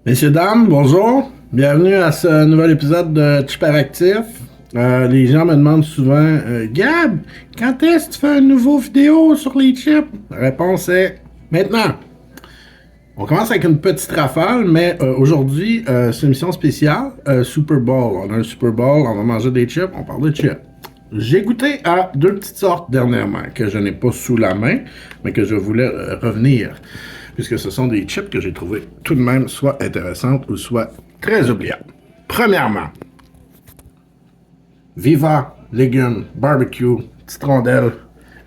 Messieurs, dames, bonjour. Bienvenue à ce nouvel épisode de Chipperactif. Les gens me demandent souvent, Gab, quand est-ce que tu fais une nouvelle vidéo sur les chips? La réponse est maintenant. On commence avec une petite rafale, mais aujourd'hui, c'est une émission spéciale, Super Bowl. On a un Super Bowl, on va manger des chips, on parle de chips. J'ai goûté à deux petites sortes dernièrement, que je n'ai pas sous la main, mais que je voulais revenir, puisque ce sont des chips que j'ai trouvées tout de même soit intéressantes ou soit très oubliables. Premièrement, Viva Légumes Barbecue, petite rondelle,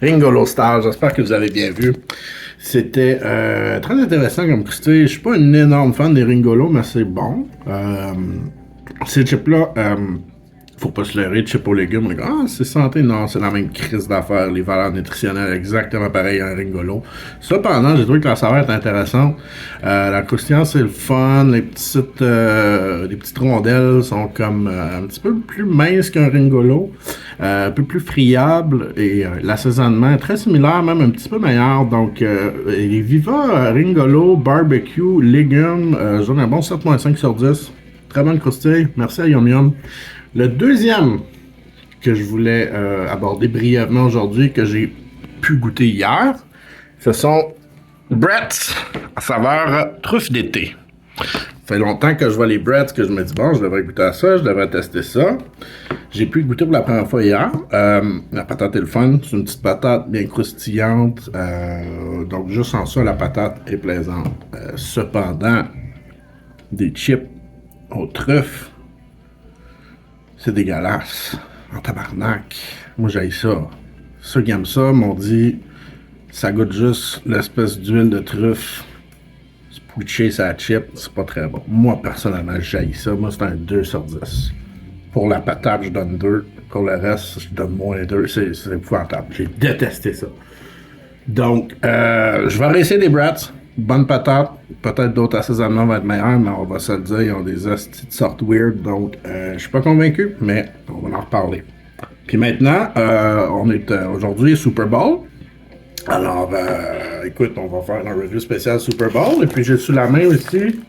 Ringolo Style, j'espère que vous avez bien vu. C'était très intéressant comme croustille. Je suis pas une énorme fan des Ringolo, mais c'est bon. Ces chips-là, faut pas se leurrer, chips aux légumes. On dit, ah, c'est santé. Non, c'est la même crise d'affaires. Les valeurs nutritionnelles, exactement pareil à un Ringolo. Cependant, j'ai trouvé que la saveur est intéressante. La croustillance, c'est le fun. Les petites rondelles sont comme un petit peu plus minces qu'un Ringolo. Un peu plus friable. Et l'assaisonnement est très similaire, même un petit peu meilleur. Donc, les Viva Ringolo Barbecue Légumes, je donne un bon 7.5 sur 10. Très bonne croustille. Merci à Yum Yum. Le deuxième que je voulais aborder brièvement aujourd'hui, que j'ai pu goûter hier, ce sont Brett's à saveur truffe d'été. Ça fait longtemps que je vois les Brett's que je me dis, bon, je devrais goûter à ça, je devrais tester ça. J'ai pu goûter pour la première fois hier. La patate est le fun, c'est une petite patate bien croustillante. Donc juste en ça, la patate est plaisante. Cependant, des chips aux truffes, c'est dégueulasse. En tabarnak. Moi, j'haïs ça. Ceux qui aiment ça m'ont dit ça goûte juste l'espèce d'huile de truffe spouchée sa chip. C'est pas très bon. Moi, personnellement, j'haïs ça. Moi, c'est un 2 sur 10. Pour la patate, je donne 2. Pour le reste, je donne moins 2. C'est épouvantable. J'ai détesté ça. Donc, je vais réessayer des Bratz. Bonne patate. Peut-être d'autres assaisonnements vont être meilleurs, mais on va se le dire, ils ont des hosties de sorte weird. Donc, je suis pas convaincu, mais on va en reparler. Puis maintenant, on est aujourd'hui Super Bowl. Alors, écoute, on va faire un review spécial Super Bowl. Et puis, j'ai sous la main aussi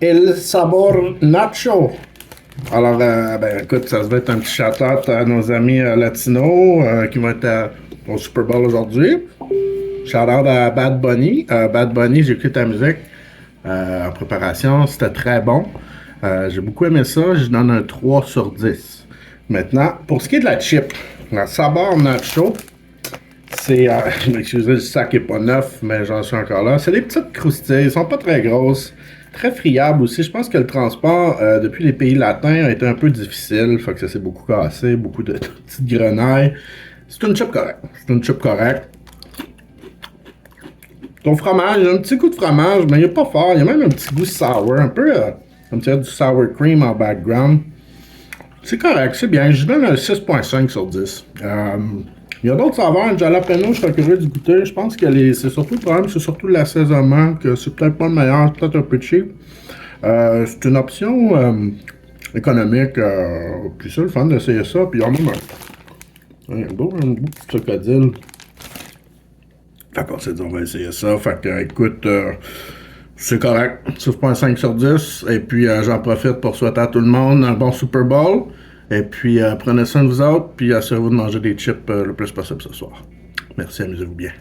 El Sabor Nacho. Alors, écoute, ça va être un petit shout-out à nos amis latinos qui vont être au Super Bowl aujourd'hui. Shout-out à Bad Bunny. Bad Bunny, j'ai écouté ta musique en préparation. C'était très bon. J'ai beaucoup aimé ça. Je donne un 3 sur 10. Maintenant, pour ce qui est de la chip, la Sabor Nacho, c'est... excusez, le sac n'est pas neuf, mais j'en suis encore là. C'est des petites croustilles. Ils sont pas très grosses. Très friables aussi. Je pense que le transport depuis les pays latins a été un peu difficile. Fait que ça s'est beaucoup cassé. Beaucoup de petites grenailles. C'est une chip correcte. C'est une chip correcte. Ton fromage, il y a un petit goût de fromage, mais il n'est pas fort. Il y a même un petit goût sour, un peu comme tu as du sour cream en background. C'est correct, c'est bien. Je donne un 6.5 sur 10. Il y a d'autres saveurs. Un jalapeno, je serais curieux de goûter. Je pense que c'est surtout le problème, c'est surtout l'assaisonnement, que c'est peut-être pas le meilleur, c'est peut-être un peu cheap. C'est une option économique. Puis c'est le fun d'essayer ça. Puis il y a même un beau petit crocodile. Fait qu'on s'est dit, on va essayer ça. Fait que, écoute, c'est correct. 6.5 sur 10. Et puis, j'en profite pour souhaiter à tout le monde un bon Super Bowl. Et puis, prenez soin de vous autres. Puis, assurez-vous de manger des chips le plus possible ce soir. Merci, amusez-vous bien.